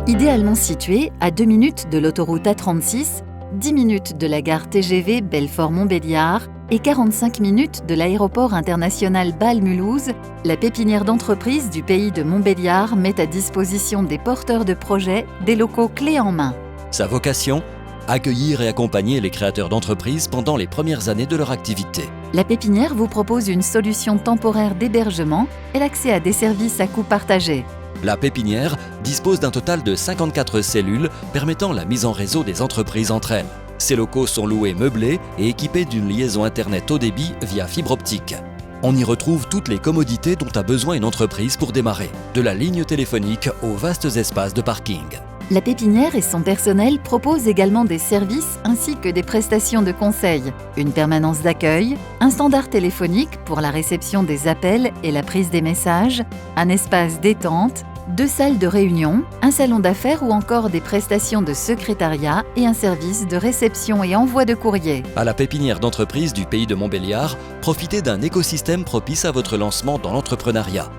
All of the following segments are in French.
Idéalement situé à 2 minutes de l'autoroute A36, 10 minutes de la gare TGV Belfort-Montbéliard et 45 minutes de l'aéroport international Bâle-Mulhouse, la pépinière d'entreprise du pays de Montbéliard met à disposition des porteurs de projets des locaux clés en main. Sa vocation ? Accueillir et accompagner les créateurs d'entreprises pendant les premières années de leur activité. La pépinière vous propose une solution temporaire d'hébergement et l'accès à des services à coût partagé. La pépinière dispose d'un total de 54 cellules permettant la mise en réseau des entreprises entre elles. Ces locaux sont loués meublés et équipés d'une liaison Internet haut débit via fibre optique. On y retrouve toutes les commodités dont a besoin une entreprise pour démarrer, de la ligne téléphonique aux vastes espaces de parking. La pépinière et son personnel proposent également des services ainsi que des prestations de conseil, une permanence d'accueil, un standard téléphonique pour la réception des appels et la prise des messages, un espace détente, 2 salles de réunion, un salon d'affaires ou encore des prestations de secrétariat et un service de réception et envoi de courrier. À la pépinière d'entreprise du pays de Montbéliard, profitez d'un écosystème propice à votre lancement dans l'entrepreneuriat.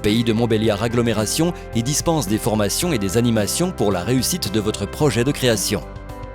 Pays de Montbéliard Agglomération y dispense des formations et des animations pour la réussite de votre projet de création.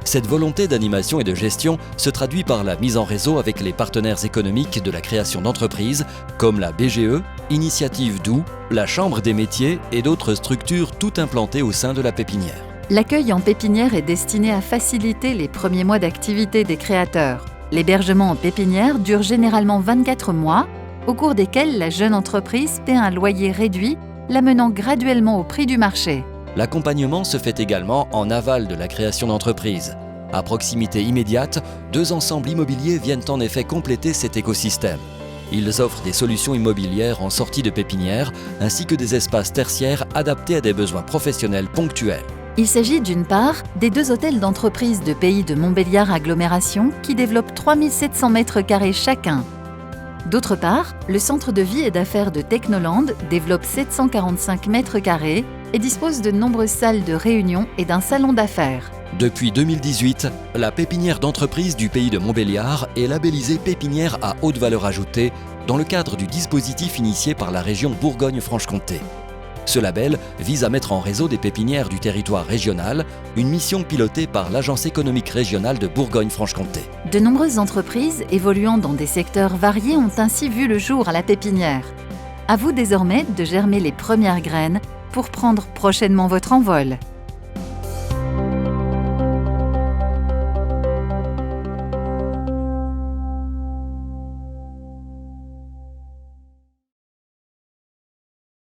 Cette volonté d'animation et de gestion se traduit par la mise en réseau avec les partenaires économiques de la création d'entreprises comme la BGE, Initiative Doux, la Chambre des métiers et d'autres structures toutes implantées au sein de la pépinière. L'accueil en pépinière est destiné à faciliter les premiers mois d'activité des créateurs. L'hébergement en pépinière dure généralement 24 mois, au cours desquels la jeune entreprise paie un loyer réduit, l'amenant graduellement au prix du marché. L'accompagnement se fait également en aval de la création d'entreprise. À proximité immédiate, 2 ensembles immobiliers viennent en effet compléter cet écosystème. Ils offrent des solutions immobilières en sortie de pépinière, ainsi que des espaces tertiaires adaptés à des besoins professionnels ponctuels. Il s'agit d'une part des 2 hôtels d'entreprise de pays de Montbéliard Agglomération qui développent 3700 m² chacun. D'autre part, le centre de vie et d'affaires de Technoland développe 745 m² et dispose de nombreuses salles de réunion et d'un salon d'affaires. Depuis 2018, la pépinière d'entreprise du pays de Montbéliard est labellisée pépinière à haute valeur ajoutée dans le cadre du dispositif initié par la région Bourgogne-Franche-Comté. Ce label vise à mettre en réseau des pépinières du territoire régional, une mission pilotée par l'Agence économique régionale de Bourgogne-Franche-Comté. De nombreuses entreprises évoluant dans des secteurs variés ont ainsi vu le jour à la pépinière. À vous désormais de germer les premières graines pour prendre prochainement votre envol.